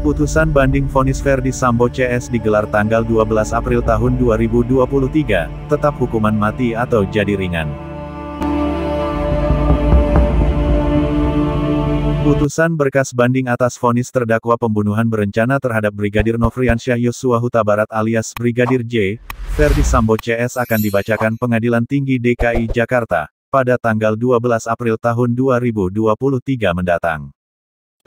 Putusan banding vonis Ferdy Sambo CS digelar tanggal 12 April tahun 2023, tetap hukuman mati atau jadi ringan. Putusan berkas banding atas vonis terdakwa pembunuhan berencana terhadap Brigadir Nofriansyah Yosua Huta Barat alias Brigadir J, Ferdy Sambo CS akan dibacakan Pengadilan Tinggi DKI Jakarta, pada tanggal 12 April tahun 2023 mendatang.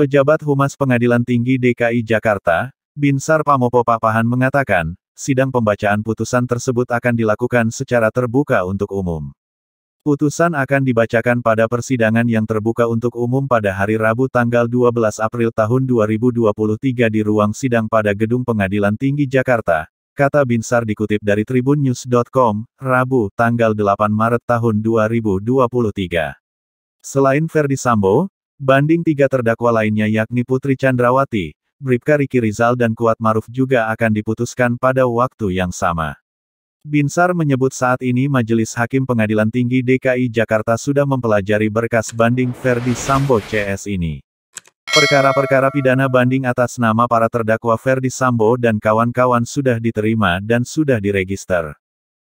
Pejabat Humas Pengadilan Tinggi DKI Jakarta, Binsar Pamopo Papahan mengatakan, sidang pembacaan putusan tersebut akan dilakukan secara terbuka untuk umum. Putusan akan dibacakan pada persidangan yang terbuka untuk umum pada hari Rabu tanggal 12 April tahun 2023 di ruang sidang pada Gedung Pengadilan Tinggi Jakarta, kata Binsar dikutip dari tribunnews.com, Rabu, tanggal 8 Maret tahun 2023. Selain Ferdy Sambo, banding 3 terdakwa lainnya yakni Putri Chandrawati, Bribka Riki Rizal dan Kuat Maruf juga akan diputuskan pada waktu yang sama. Binsar menyebut saat ini Majelis Hakim Pengadilan Tinggi DKI Jakarta sudah mempelajari berkas banding Ferdy Sambo CS ini. Perkara-perkara pidana banding atas nama para terdakwa Ferdy Sambo dan kawan-kawan sudah diterima dan sudah diregister.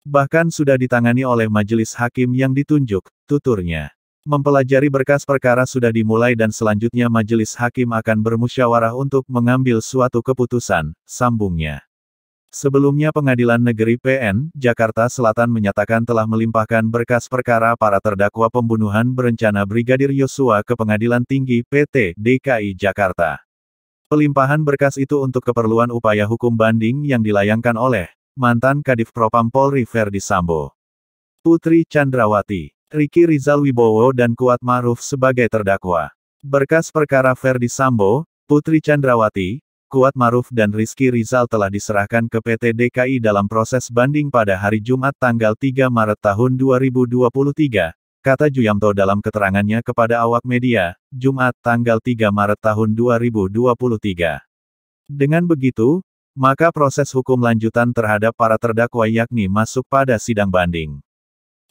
Bahkan sudah ditangani oleh Majelis Hakim yang ditunjuk, tuturnya. Mempelajari berkas perkara sudah dimulai dan selanjutnya Majelis Hakim akan bermusyawarah untuk mengambil suatu keputusan, sambungnya. Sebelumnya Pengadilan Negeri PN, Jakarta Selatan menyatakan telah melimpahkan berkas perkara para terdakwa pembunuhan berencana Brigadir Yosua ke Pengadilan Tinggi PT DKI Jakarta. Pelimpahan berkas itu untuk keperluan upaya hukum banding yang dilayangkan oleh mantan Kadif Propam Polri Ferdy Sambo, Putri Chandrawati, Riki Rizal Wibowo dan Kuat Maruf sebagai terdakwa. Berkas perkara Ferdy Sambo, Putri Chandrawati, Kuat Maruf dan Rizky Rizal telah diserahkan ke PT DKI dalam proses banding pada hari Jumat tanggal 3 Maret tahun 2023, kata Juyamto dalam keterangannya kepada awak media, Jumat tanggal 3 Maret tahun 2023. Dengan begitu, maka proses hukum lanjutan terhadap para terdakwa yakni masuk pada sidang banding.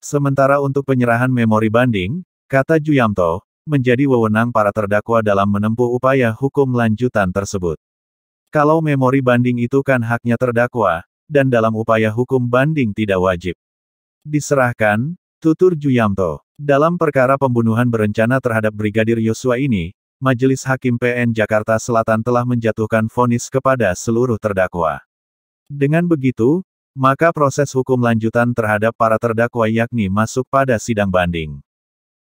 Sementara untuk penyerahan memori banding, kata Juyamto, menjadi wewenang para terdakwa dalam menempuh upaya hukum lanjutan tersebut. Kalau memori banding itu kan haknya terdakwa, dan dalam upaya hukum banding tidak wajib diserahkan, tutur Juyamto. Dalam perkara pembunuhan berencana terhadap Brigadir Yosua ini, Majelis Hakim PN Jakarta Selatan telah menjatuhkan vonis kepada seluruh terdakwa. Dengan begitu, maka proses hukum lanjutan terhadap para terdakwa yakni masuk pada sidang banding.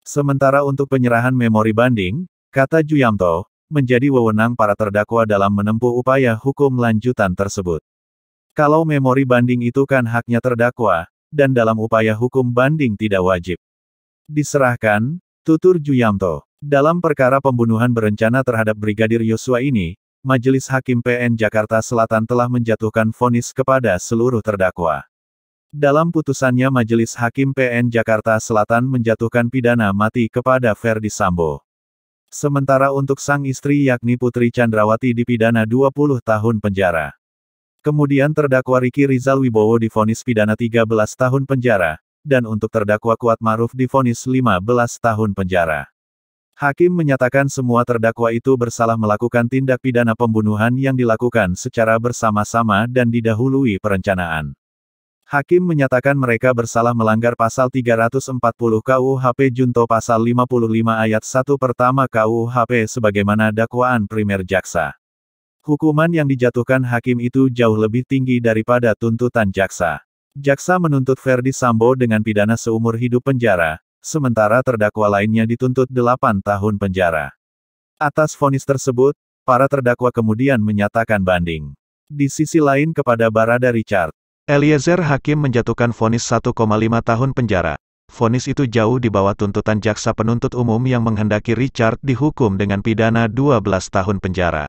Sementara untuk penyerahan memori banding, kata Juyamto, menjadi wewenang para terdakwa dalam menempuh upaya hukum lanjutan tersebut. Kalau memori banding itu kan haknya terdakwa, dan dalam upaya hukum banding tidak wajib diserahkan, tutur Juyamto. Dalam perkara pembunuhan berencana terhadap Brigadir Yosua ini, Majelis Hakim PN Jakarta Selatan telah menjatuhkan vonis kepada seluruh terdakwa. Dalam putusannya Majelis Hakim PN Jakarta Selatan menjatuhkan pidana mati kepada Ferdy Sambo. Sementara untuk sang istri yakni Putri Chandrawati dipidana 20 tahun penjara. Kemudian terdakwa Riki Rizal Wibowo divonis pidana 13 tahun penjara, dan untuk terdakwa Kuat Maruf divonis 15 tahun penjara. Hakim menyatakan semua terdakwa itu bersalah melakukan tindak pidana pembunuhan yang dilakukan secara bersama-sama dan didahului perencanaan. Hakim menyatakan mereka bersalah melanggar pasal 340 KUHP junto pasal 55 ayat 1 pertama KUHP sebagaimana dakwaan primer jaksa. Hukuman yang dijatuhkan hakim itu jauh lebih tinggi daripada tuntutan jaksa. Jaksa menuntut Ferdy Sambo dengan pidana seumur hidup penjara, sementara terdakwa lainnya dituntut 8 tahun penjara. Atas vonis tersebut, para terdakwa kemudian menyatakan banding. Di sisi lain kepada Barada Richard Eliezer, hakim menjatuhkan vonis 1,5 tahun penjara. Vonis itu jauh di bawah tuntutan jaksa penuntut umum yang menghendaki Richard dihukum dengan pidana 12 tahun penjara.